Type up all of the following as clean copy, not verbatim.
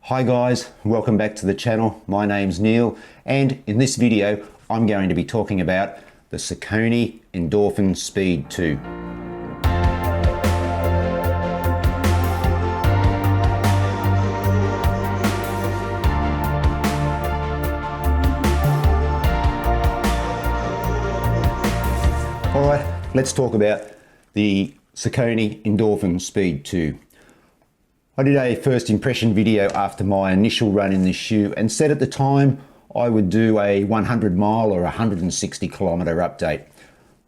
Hi guys, welcome back to the channel. My name's Neil, and in this video I'm going to be talking about the Saucony Endorphin Speed 2. Alright, let's talk about the Saucony Endorphin Speed 2. I did a first impression video after my initial run in this shoe and said at the time I would do a 100 mile or 160 kilometer update.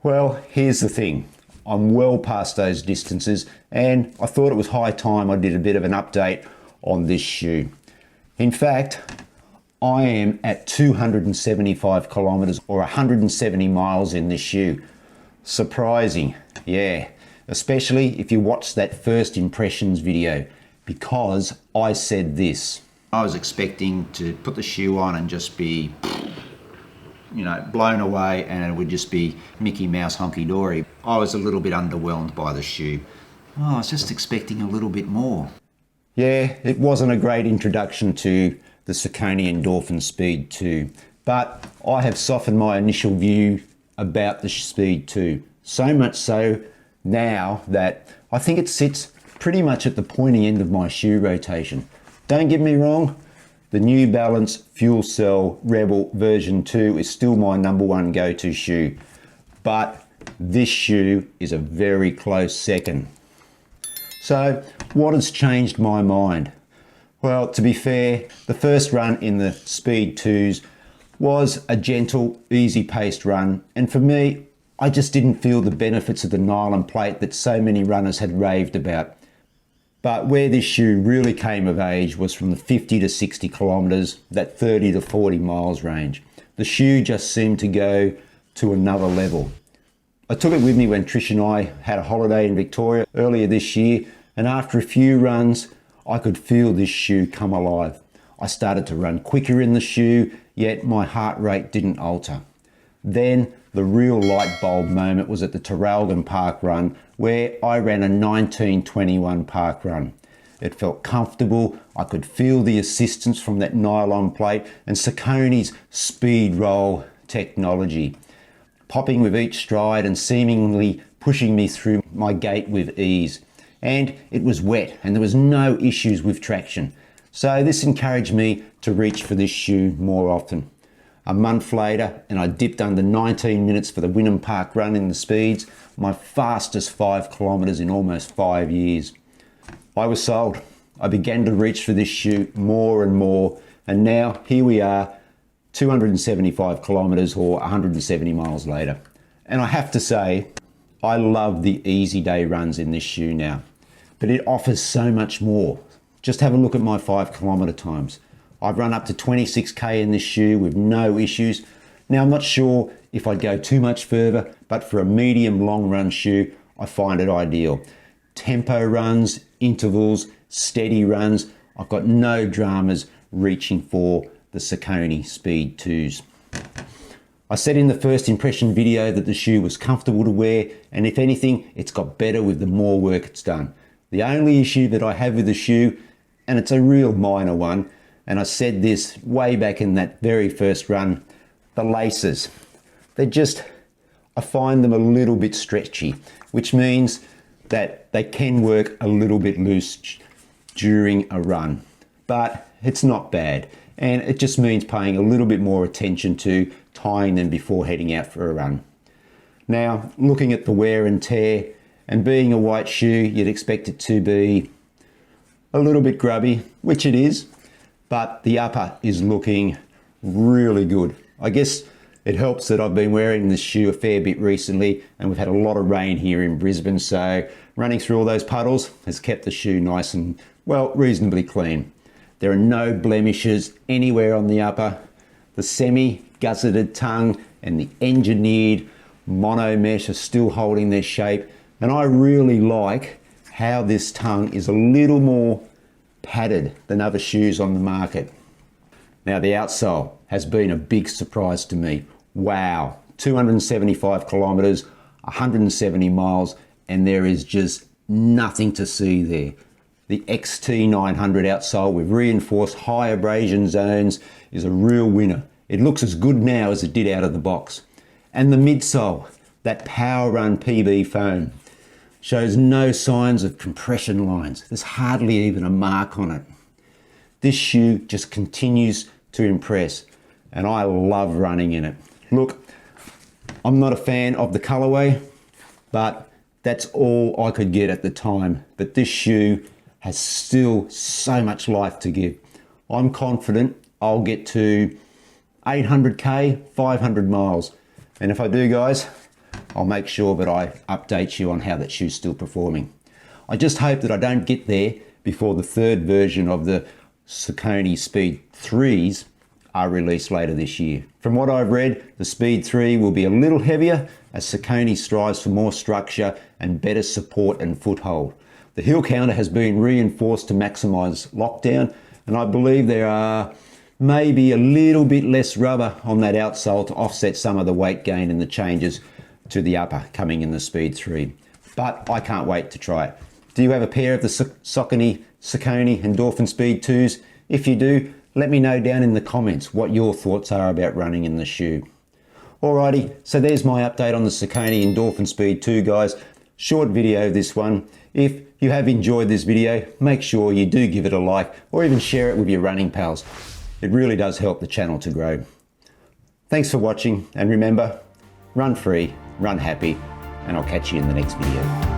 Well, here's the thing. I'm well past those distances and I thought it was high time I did a bit of an update on this shoe. In fact, I am at 275 kilometers or 170 miles in this shoe. Surprising, yeah, especially if you watch that first impressions video. Because I said this. I was expecting to put the shoe on and just be, blown away, and it would just be Mickey Mouse hunky-dory. I was a little bit underwhelmed by the shoe. I was just expecting a little bit more. Yeah, it wasn't a great introduction to the Saucony Endorphin Speed 2, but I have softened my initial view about the Speed 2. So much so now that I think it sits pretty much at the pointy end of my shoe rotation. Don't get me wrong, the New Balance Fuel Cell Rebel version 2 is still my #1 go-to shoe, but this shoe is a very close second. So what has changed my mind? Well, to be fair, the first run in the Speed 2s was a gentle, easy-paced run, and for me, I just didn't feel the benefits of the nylon plate that so many runners had raved about. But where this shoe really came of age was from the 50 to 60 kilometers, that 30 to 40 miles range. The shoe just seemed to go to another level. I took it with me when Trish and I had a holiday in Victoria earlier this year, and after a few runs, I could feel this shoe come alive. I started to run quicker in the shoe, yet my heart rate didn't alter. Then the real light bulb moment was at the Traralgon Park run, where I ran a 19:21 park run. It felt comfortable, I could feel the assistance from that nylon plate and Saucony's speed roll technology, popping with each stride and seemingly pushing me through my gait with ease. And it was wet and there was no issues with traction. So this encouraged me to reach for this shoe more often. A month later, and I dipped under 19 minutes for the Wynnum Park run in the speeds, my fastest 5 kilometers in almost 5 years. I was sold. I began to reach for this shoe more and more, and now here we are, 275 kilometers or 170 miles later. And I have to say, I love the easy day runs in this shoe now, but it offers so much more. Just have a look at my 5 kilometer times. I've run up to 26k in this shoe with no issues. Now I'm not sure if I'd go too much further, but for a medium long run shoe, I find it ideal. Tempo runs, intervals, steady runs, I've got no dramas reaching for the Saucony Speed 2s. I said in the first impression video that the shoe was comfortable to wear, and if anything, it's got better with the more work it's done. The only issue that I have with the shoe, and it's a real minor one, and I said this way back in that very first run, the laces. I find them a little bit stretchy, which means that they can work a little bit loose during a run. But it's not bad, and it just means paying a little bit more attention to tying them before heading out for a run. Now, looking at the wear and tear, and being a white shoe, you'd expect it to be a little bit grubby, which it is. But the upper is looking really good. I guess it helps that I've been wearing this shoe a fair bit recently and we've had a lot of rain here in Brisbane, so running through all those puddles has kept the shoe nice and, well, reasonably clean. There are no blemishes anywhere on the upper. The semi-gusseted tongue and the engineered mono mesh are still holding their shape, and I really like how this tongue is a little more padded than other shoes on the market. Now the outsole has been a big surprise to me. Wow, 275 kilometers, 170 miles, and there is just nothing to see there. The XT900 outsole with reinforced high abrasion zones is a real winner. It looks as good now as it did out of the box. And the midsole, that Power Run PB foam, shows no signs of compression lines. There's hardly even a mark on it. This shoe just continues to impress, and I love running in it. Look, I'm not a fan of the colorway, but that's all I could get at the time. But this shoe has still so much life to give. I'm confident I'll get to 800k, 500 miles. And if I do, guys, I'll make sure that I update you on how that shoe's still performing. I just hope that I don't get there before the third version of the Saucony Speed 3s are released later this year. From what I've read, the Speed 3 will be a little heavier as Saucony strives for more structure and better support and foothold. The heel counter has been reinforced to maximise lockdown, and I believe there are maybe a little bit less rubber on that outsole to offset some of the weight gain and the changes to the upper coming in the Speed 3. But I can't wait to try it. Do you have a pair of the Saucony Endorphin Speed 2s? If you do, let me know down in the comments what your thoughts are about running in the shoe. Alrighty, so there's my update on the Saucony Endorphin Speed 2, guys. Short video, this one. If you have enjoyed this video, make sure you do give it a like or even share it with your running pals. It really does help the channel to grow. Thanks for watching, and remember, run free, run happy, and I'll catch you in the next video.